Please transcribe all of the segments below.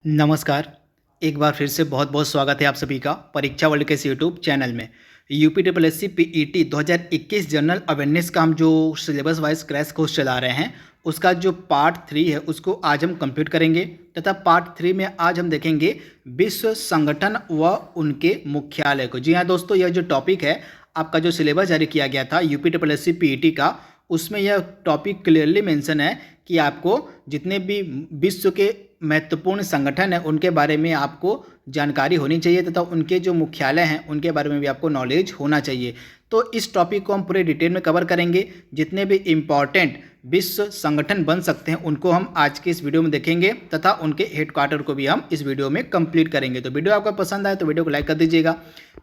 नमस्कार। एक बार फिर से बहुत बहुत स्वागत है आप सभी का परीक्षा वर्ल्ड के इस यूट्यूब चैनल में। UP triple S C PET 2021 general awareness का हम जो सिलेबस वाइज क्रैश कोर्स चला रहे हैं उसका जो पार्ट 3 है उसको आज हम कंप्लीट करेंगे तथा पार्ट 3 में आज हम देखेंगे विश्व संगठन व उनके मुख्यालय को। जी हाँ दोस्तों, यह जो टॉपिक है आपका जो सिलेबस जारी किया गया था UP triple S C PET का, उसमें यह टॉपिक क्लियरली मेंशन है कि आपको जितने भी विश्व के महत्वपूर्ण संगठन हैं उनके बारे में आपको जानकारी होनी चाहिए तथा उनके जो मुख्यालय हैं उनके बारे में भी आपको नॉलेज होना चाहिए। तो इस टॉपिक को हम पूरे डिटेल में कवर करेंगे। जितने भी इम्पॉर्टेंट विश्व संगठन बन सकते हैं उनको हम आज के इस वीडियो में देखेंगे तथा उनके हेडक्वार्टर को भी हम इस वीडियो में कंप्लीट करेंगे। तो वीडियो आपको पसंद आए तो वीडियो को लाइक कर दीजिएगा,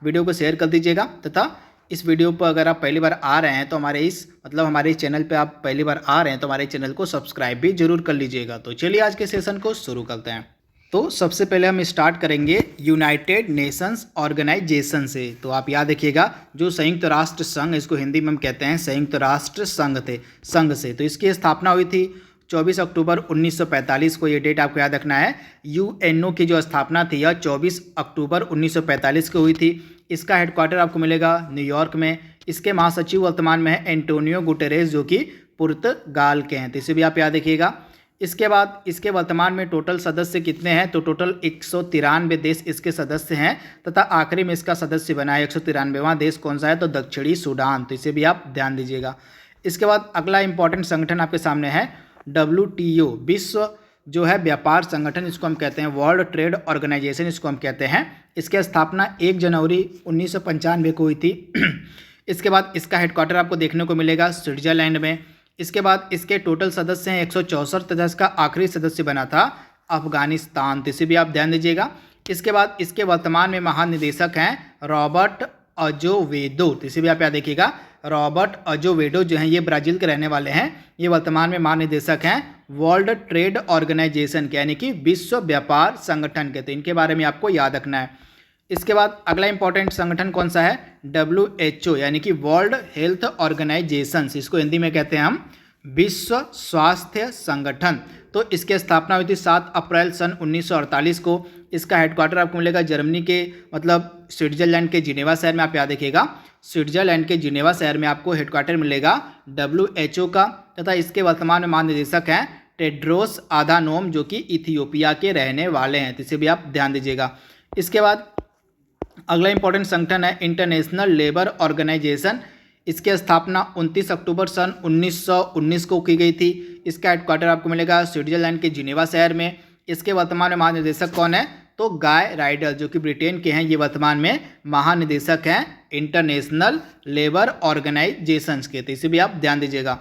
वीडियो को शेयर कर दीजिएगा तथा इस वीडियो पर अगर आप पहली बार आ रहे हैं तो हमारे इस चैनल पे आप पहली बार आ रहे हैं तो हमारे चैनल को सब्सक्राइब भी जरूर कर लीजिएगा। तो चलिए आज के सेशन को शुरू करते हैं। तो सबसे पहले हम स्टार्ट करेंगे यूनाइटेड नेशंस ऑर्गेनाइजेशन से। तो आप याद रखिएगा जो संयुक्त राष्ट्र संघ, इसको हिंदी में हम कहते हैं संयुक्त राष्ट्र संघ से। तो इसकी स्थापना हुई थी 24 अक्टूबर 1945 को। ये डेट आपको याद रखना है। यूएनओ की जो स्थापना थी यह 24 अक्टूबर 1945 को हुई थी। इसका हेडक्वार्टर आपको मिलेगा न्यूयॉर्क में। इसके महासचिव वर्तमान में है एंटोनियो गुटेरेस जो कि पुर्तगाल के हैं, तो इसे भी आप याद रखिएगा। इसके बाद इसके वर्तमान में टोटल सदस्य कितने हैं, तो टोटल 193 देश इसके सदस्य हैं तथा आखिरी में इसका सदस्य बना है 193वां देश कौन सा है, तो दक्षिणी सूडान। तो इसे भी आप ध्यान दीजिएगा। इसके बाद अगला इंपॉर्टेंट संगठन आपके सामने है WTO, विश्व जो है व्यापार संगठन, इसको हम कहते हैं वर्ल्ड ट्रेड ऑर्गेनाइजेशन, इसको हम कहते हैं। इसकी स्थापना 1 जनवरी 1995 को हुई थी। इसके बाद इसका हेडक्वार्टर आपको देखने को मिलेगा स्विट्जरलैंड में। इसके बाद इसके टोटल सदस्य हैं 164 तथा इसका आखिरी सदस्य बना था अफगानिस्तान, तो इसे भी आप ध्यान दीजिएगा। इसके बाद इसके वर्तमान में महानिदेशक हैं रॉबर्ट अजोवेडो, तो इसे भी आप याद देखिएगा। रॉबर्ट अजोवेडो जो हैं ये ब्राज़ील के रहने वाले हैं। ये वर्तमान में महानिदेशक हैं वर्ल्ड ट्रेड ऑर्गेनाइजेशन के, यानी कि विश्व व्यापार संगठन के। तो इनके बारे में आपको याद रखना है। इसके बाद अगला इंपॉर्टेंट संगठन कौन सा है, WHO यानी कि वर्ल्ड हेल्थ ऑर्गेनाइजेशन, इसको हिंदी में कहते हैं हम विश्व स्वास्थ्य संगठन। तो इसकी स्थापना हुई थी 7 अप्रैल सन 1948 को। इसका हेडक्वार्टर आपको मिलेगा जर्मनी के स्विट्जरलैंड के जिनेवा शहर में। आप याद रखिएगा स्विट्जरलैंड के जिनेवा शहर में आपको हेडक्वार्टर मिलेगा WHO का तथा इसके वर्तमान में महानिदेशक हैं टेड्रोस आधानोम जो कि इथियोपिया के रहने वाले हैं, तो इसे भी आप ध्यान दीजिएगा। इसके बाद अगला इंपॉर्टेंट संगठन है इंटरनेशनल लेबर ऑर्गेनाइजेशन। इसकी स्थापना 29 अक्टूबर सन 1919 को की गई थी। इसका हेडक्वार्टर आपको मिलेगा स्विट्जरलैंड के जिनेवा शहर में। इसके वर्तमान में महानिदेशक कौन है, तो गाय राइडर जो कि ब्रिटेन के हैं, ये वर्तमान में महानिदेशक हैं इंटरनेशनल लेबर ऑर्गेनाइजेशंस के, तो इसे भी आप ध्यान दीजिएगा।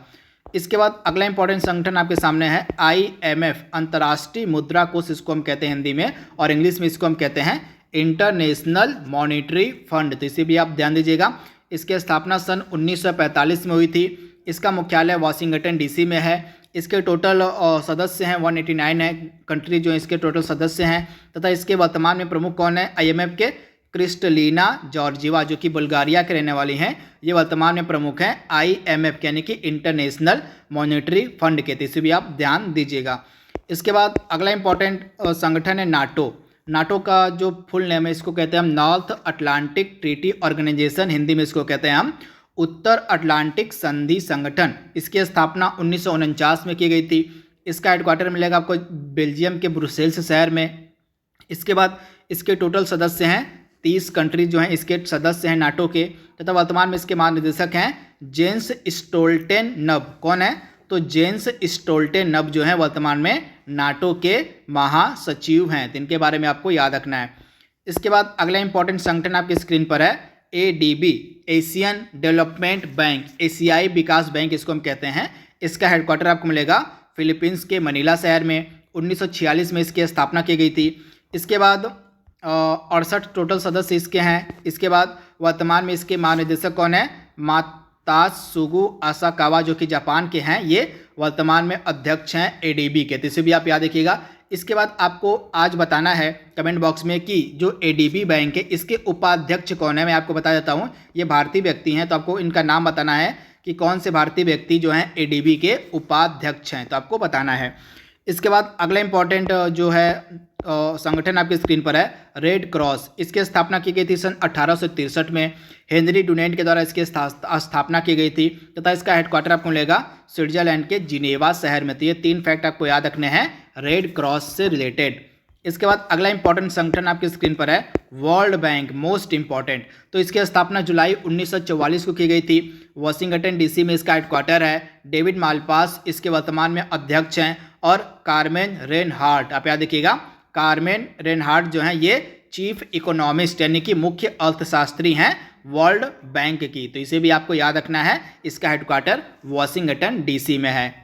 इसके बाद अगला इंपॉर्टेंट संगठन आपके सामने है IMF, अंतर्राष्ट्रीय मुद्रा कोष इसको हम कहते हैं हिंदी में, और इंग्लिश में इसको हम कहते हैं इंटरनेशनल मॉनिटरी फंड, तो इसे भी आप ध्यान दीजिएगा। इसकी स्थापना सन 1945 में हुई थी। इसका मुख्यालय वाशिंगटन DC में है। इसके टोटल सदस्य हैं 189 है कंट्री जो इसके टोटल सदस्य हैं तथा इसके वर्तमान में प्रमुख कौन है, IMF के क्रिस्टलीना जॉर्जिवा जो कि बुल्गारिया के रहने वाली हैं, ये वर्तमान में प्रमुख हैं IMF यानी कि इंटरनेशनल मॉनिटरी फंड के, तो इसे भी आप ध्यान दीजिएगा। इसके बाद अगला इंपॉर्टेंट संगठन है नाटो का जो फुल नेम है इसको कहते हैं हम North Atlantic Treaty Organization, Hindi में इसको कहते हैं हम उत्तर अटलांटिक संधि संगठन। इसकी स्थापना 1949 में की गई थी। इसका हेडक्वार्टर मिलेगा आपको बेल्जियम के ब्रुसेल्स शहर में। इसके बाद इसके टोटल सदस्य हैं 30 कंट्री जो हैं इसके सदस्य हैं नाटो के तथा वर्तमान में इसके महानिदेशक हैं जेंस स्टोल्टेनब। कौन है, तो जेंस स्टोल्टेनब जो है वर्तमान में नाटो के महासचिव हैं, तो इनके बारे में आपको याद रखना है। इसके बाद अगला इंपॉर्टेंट संगठन आपकी स्क्रीन पर है ADB, एशियन डेवलपमेंट बैंक, एशियाई विकास बैंक इसको हम कहते हैं। इसका हेडक्वार्टर आपको मिलेगा फिलीपींस के मनीला शहर में। 1946 में इसकी स्थापना की गई थी। इसके बाद 68 टोटल सदस्य इसके हैं। इसके बाद वर्तमान में इसके महानिदेशक कौन है, मातात्सुगु आसाकावा जो कि जापान के हैं, ये वर्तमान में अध्यक्ष हैं ADB के, तो इसे भी आप याद रखिएगा। इसके बाद आपको आज बताना है कमेंट बॉक्स में कि जो ADB बैंक है इसके उपाध्यक्ष कौन है। मैं आपको बता देता हूँ, ये भारतीय व्यक्ति हैं, तो आपको इनका नाम बताना है कि कौन से भारतीय व्यक्ति जो हैं ADB के उपाध्यक्ष हैं, तो आपको बताना है। इसके बाद अगला इंपॉर्टेंट जो है संगठन आपकी स्क्रीन पर है रेड क्रॉस। इसकी स्थापना की गई थी सन 1863 में। हेनरी डुनेंट के द्वारा इसकी स्थापना की गई थी तथा इसका हेडक्वार्टर आपको मिलेगा स्विट्जरलैंड के जिनेवा शहर में। तो ये 3 फैक्ट आपको याद रखने हैं रेड क्रॉस से रिलेटेड। इसके बाद अगला इंपॉर्टेंट संगठन आपकी स्क्रीन पर है वर्ल्ड बैंक, मोस्ट इंपॉर्टेंट। तो इसकी स्थापना जुलाई 1944 को की गई थी। वाशिंगटन डीसी में इसका हेडक्वार्टर है। डेविड मालपास इसके वर्तमान में अध्यक्ष हैं और कार्मेन रेनहार्ट, आप याद रखिएगा, कार्मेन रेनहार्ट जो हैं ये चीफ इकोनॉमिस्ट यानी कि मुख्य अर्थशास्त्री हैं वर्ल्ड बैंक की। तो इसे भी आपको याद रखना है, इसका हेडक्वार्टर वाशिंगटन डीसी में है।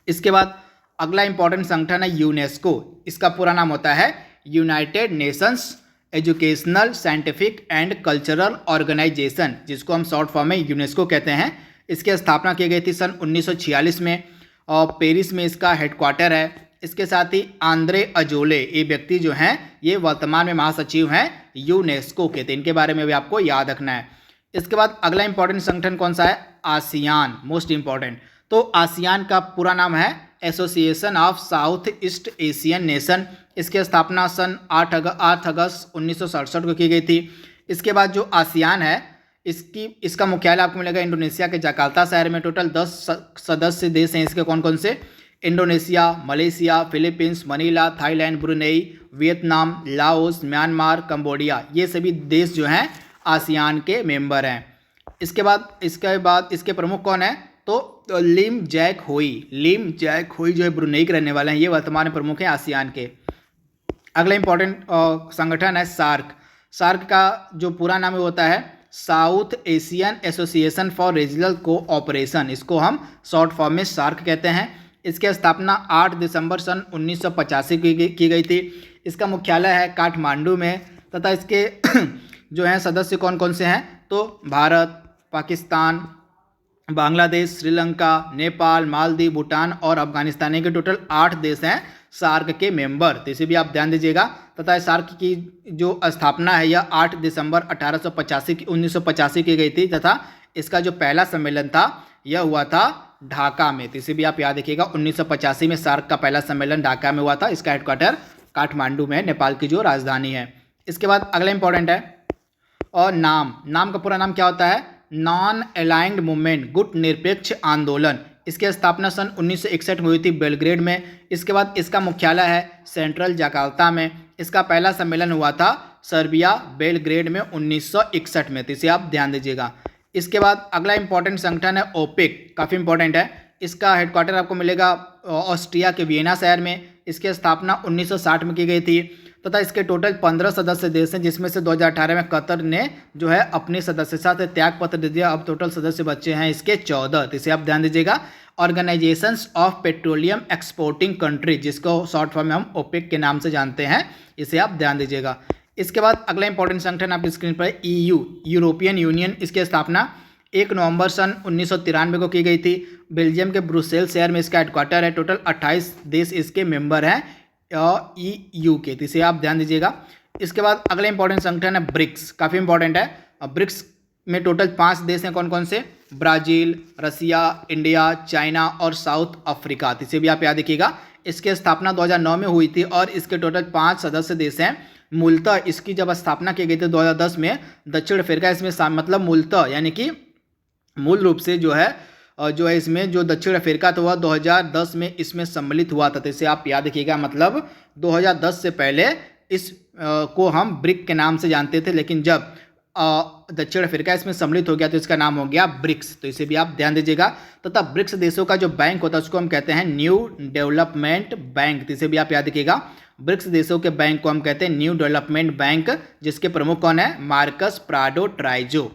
इसके बाद अगला इंपॉर्टेंट संगठन है यूनेस्को। इसका पूरा नाम होता है United Nations Educational Scientific and Cultural Organization, जिसको हम शॉर्ट फॉर्म में यूनेस्को कहते हैं। इसकी स्थापना की गई थी सन 1946 में और पेरिस में इसका हेडक्वार्टर है। इसके साथ ही आंद्रे अजोले ये व्यक्ति जो हैं ये वर्तमान में महासचिव हैं यूनेस्को के। तो इनके बारे में भी आपको याद रखना है। इसके बाद अगला इंपॉर्टेंट संगठन कौन सा है, आसियान, मोस्ट इंपॉर्टेंट। तो आसियान का पूरा नाम है association of south east Asian nation. इसकी स्थापना सन 8 अगस्त 1967 को की गई थी। इसके बाद जो आसियान है इसका मुख्यालय आपको मिलेगा इंडोनेशिया के जकार्ता शहर में। टोटल 10 सदस्य देश हैं इसके। कौन कौन से, Indonesia, Malaysia, Philippines, Manila, Thailand, Brunei, Vietnam, Laos, Myanmar, Cambodia, ये सभी देश जो हैं आसियान के मेंबर हैं। इसके बाद इसके प्रमुख कौन है, तो लिम जैक होई जो है ब्रुनेई के रहने वाले हैं, ये वर्तमान में प्रमुख हैं आसियान के। अगला इंपॉर्टेंट संगठन है सार्क। सार्क का जो पूरा नाम होता है south Asian association for regional cooperation, इसको हम शॉर्ट फॉर्म में सार्क कहते हैं। इसकी स्थापना 8 दिसंबर सन 1985 की गई थी। इसका मुख्यालय है काठमांडू में तथा इसके जो हैं सदस्य कौन कौन से हैं, तो भारत, पाकिस्तान, बांग्लादेश, श्रीलंका, नेपाल, मालदीव, भूटान और अफगानिस्तान के टोटल 8 देश हैं सार्क के मेंबर। तो इसे भी आप ध्यान दीजिएगा। तथा सार्क की जो स्थापना है यह 8 दिसंबर 1985 की गई थी तथा इसका जो पहला सम्मेलन था यह हुआ था ढाका में। तो इसे भी आप याद रखिएगा, 1985 में सार्क का पहला सम्मेलन ढाका में हुआ था। इसका हेडक्वार्टर काठमांडू में, नेपाल की जो राजधानी है। इसके बाद अगला इंपॉर्टेंट है और नाम का पूरा नाम क्या होता है, नॉन अलाइंड मूवमेंट, गुट निरपेक्ष आंदोलन। इसकी स्थापना सन 1961 में हुई थी बेलग्रेड में। इसके बाद इसका मुख्यालय है सेंट्रल जकार्ता में। इसका पहला सम्मेलन हुआ था सर्बिया बेलग्रेड में 1961 में। तो इसे आप ध्यान दीजिएगा। इसके बाद अगला इंपॉर्टेंट संगठन है ओपेक, काफ़ी इंपॉर्टेंट है। इसका हेडक्वार्टर आपको मिलेगा ऑस्ट्रिया के वियना शहर में। इसकी स्थापना 1960 में की गई थी तथा इसके टोटल 15 सदस्य देश हैं, जिसमें से 2018 में कतर ने जो है अपनी सदस्यता से त्याग पत्र दे दिया। अब टोटल सदस्य बच्चे हैं इसके 14। तो इसे आप ध्यान दीजिएगा। Organisations of petroleum exporting country, जिसको शॉर्ट फॉर्म में हम ओपेक के नाम से जानते हैं, इसे आप ध्यान दीजिएगा। इसके बाद अगला इंपॉर्टेंट संगठन आपकी स्क्रीन पर EU, यूरोपियन यूनियन। इसकी स्थापना 1 नवंबर सन 1993 को की गई थी। बेल्जियम के ब्रुसेल्स शहर में इसका हेडक्वार्टर है। टोटल 28 देश इसके मेंबर हैं EU के। तो इसे आप ध्यान दीजिएगा। इसके बाद अगला इंपॉर्टेंट संगठन है ब्रिक्स, काफ़ी इंपॉर्टेंट है। ब्रिक्स में टोटल 5 देश हैं। कौन कौन से, ब्राज़ील, रसिया, इंडिया, चाइना और साउथ अफ्रीका। तो इसे भी आप याद रखिएगा। इसकी स्थापना 2009 में हुई थी और इसके टोटल 5 सदस्य देश हैं। मूलतः इसकी जब स्थापना की गई थी 2010 में, दक्षिण अफ्रीका इसमें मतलब मूलतः यानी कि मूल रूप से जो है इसमें जो दक्षिण अफ्रीका था वह 2010 में इसमें सम्मिलित हुआ था। तो इसे आप याद रखिएगा, मतलब 2010 से पहले इस को हम ब्रिक के नाम से जानते थे, लेकिन जब दक्षिण अफ्रीका इसमें सम्मिलित हो गया तो इसका नाम हो गया ब्रिक्स। तो इसे भी आप ध्यान दीजिएगा। तथा ब्रिक्स देशों का जो बैंक होता है उसको हम कहते हैं न्यू डेवलपमेंट बैंक। तो इसे भी आप याद रखिएगा। ब्रिक्स देशों के बैंक को हम कहते हैं न्यू डेवलपमेंट बैंक, जिसके प्रमुख कौन है, मार्कस प्राडो ट्राइजो।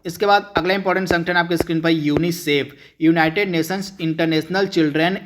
इसके बाद अगला इंपॉर्टेंट संगठन आपके स्क्रीन पर UNICEF, United Nations international children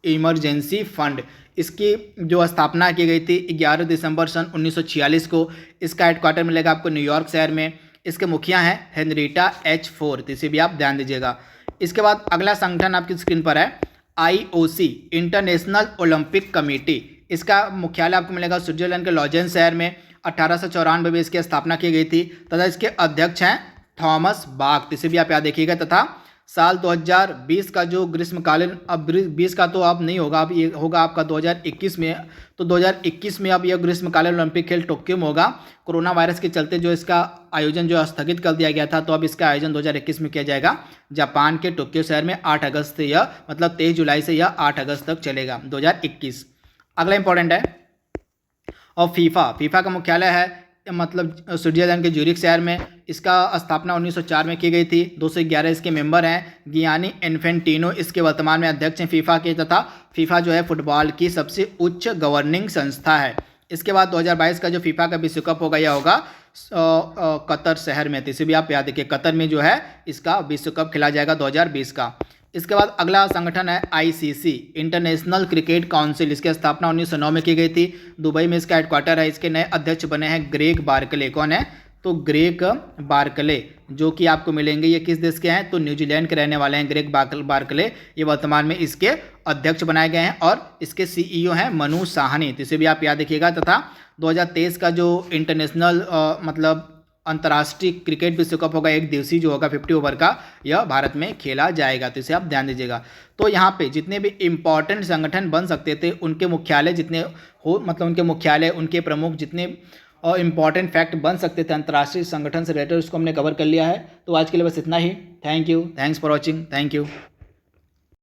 emergency fund. इसकी जो स्थापना की गई थी 11 दिसंबर सन 1946 को। इसका हेडक्वार्टर मिलेगा आपको न्यूयॉर्क शहर में। इसके मुखिया हैं हेनरीटा H4। तो इसे भी आप ध्यान दीजिएगा। इसके बाद अगला संगठन आपकी स्क्रीन पर है IOC, इंटरनेशनल ओलंपिक कमेटी। इसका मुख्यालय आपको मिलेगा स्विट्जरलैंड के लॉजेन शहर में। 1894 में इसकी स्थापना की गई थी तथा इसके अध्यक्ष हैं थॉमस बाक। इसे भी आप याद रखिएगा। तथा साल 2020 का जो ग्रीष्मकालीन, अब 20 का तो अब नहीं होगा, अब ये होगा आपका 2021 में। तो 2021 में अब यह ग्रीष्मकालीन ओलंपिक खेल टोक्यो में होगा। कोरोना वायरस के चलते जो इसका आयोजन जो स्थगित कर दिया गया था, तो अब इसका आयोजन 2021 में किया जाएगा जापान के टोक्यो शहर में 8 अगस्त से, यह मतलब 23 जुलाई से यह 8 अगस्त तक चलेगा 2021। अगला इंपॉर्टेंट है और फीफा का मुख्यालय है मतलब स्विट्जरलैंड के ज्यूरिख शहर में। इसका स्थापना 1904 में की गई थी। 211 इसके मेंबर हैं। गियानी इन्फेंटिनो इसके वर्तमान में अध्यक्ष हैं फीफा के, तथा फीफा जो है फुटबॉल की सबसे उच्च गवर्निंग संस्था है। इसके बाद 2022 का जो फीफा का विश्व कप होगा, यह होगा कतर शहर में। तो इसे भी आप याद रखिए, कतर में जो है इसका विश्व कप खेला जाएगा 2020 का। इसके बाद अगला संगठन है आईसीसी, इंटरनेशनल क्रिकेट काउंसिल। इसकी स्थापना 1909 में की गई थी। दुबई में इसका हेडक्वार्टर है। इसके नए अध्यक्ष बने हैं ग्रेग बार्कले। कौन है? तो ग्रेग बार्कले, जो कि आपको मिलेंगे, ये किस देश के हैं? तो न्यूजीलैंड के रहने वाले हैं ग्रेग बार्कले। ये वर्तमान में इसके अध्यक्ष बनाए गए हैं और इसके सीईओ हैं मनु साहनी। तो इसे भी आप याद रखिएगा। तथा 2023 का जो इंटरनेशनल मतलब अंतर्राष्ट्रीय क्रिकेट विश्व कप होगा, एक दिवसीय जो होगा 50 ओवर का, यह भारत में खेला जाएगा। तो इसे आप ध्यान दीजिएगा। तो यहाँ पे जितने भी इम्पॉर्टेंट संगठन बन सकते थे, उनके मुख्यालय जितने हो, मतलब उनके मुख्यालय, उनके प्रमुख जितने और इम्पॉर्टेंट फैक्ट बन सकते थे अंतर्राष्ट्रीय संगठन से रिलेटेड, उसको हमने कवर कर लिया है। तो आज के लिए बस इतना ही। Thank you, thanks for watching, thank you.